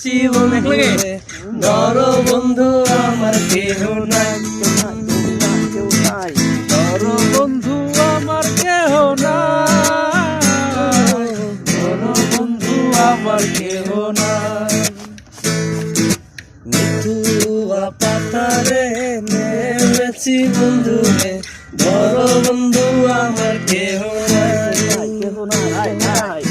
জীবন ধরো বন্ধু আমার কেহ নাই, ধরো বন্ধু আমার কেহ নাই, ধরো বন্ধু আমার কেহ নাই। নিতুয়া পাতারে নেমেছি বন্ধু রে, ধরো বন্ধু আমার কেহ নাই, কেহ নাই।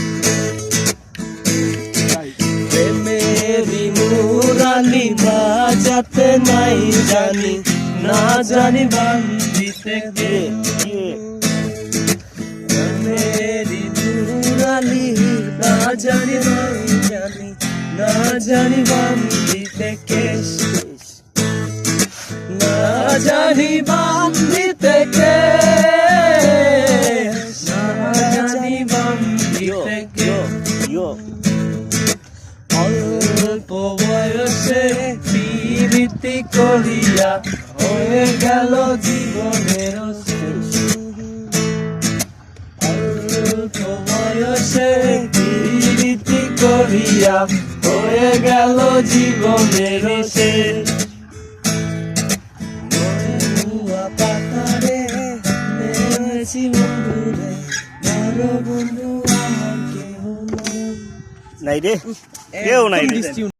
প্রেমেরি মুরালি বাজাতে নাই জানি, না জানি বান্ধিতে কে। প্রেমেরি মুরালি না জানি জানি, না জানি বান্ধিতে কে, না জানি বান্ধিতে কে, না জানি বান্ধিতে কে। অল্প বয়সে প্রীতি করিয়া হয়ে গেল জীবনের শেষ। অল্প বয়সে প্রীতি করিয়া হয়ে গেল জীবনের শেষ। পাতারে নেমেছি বন্ধু রে, ধরো বন্ধু আমার কেহ নাই রে, কেউ নাই রে।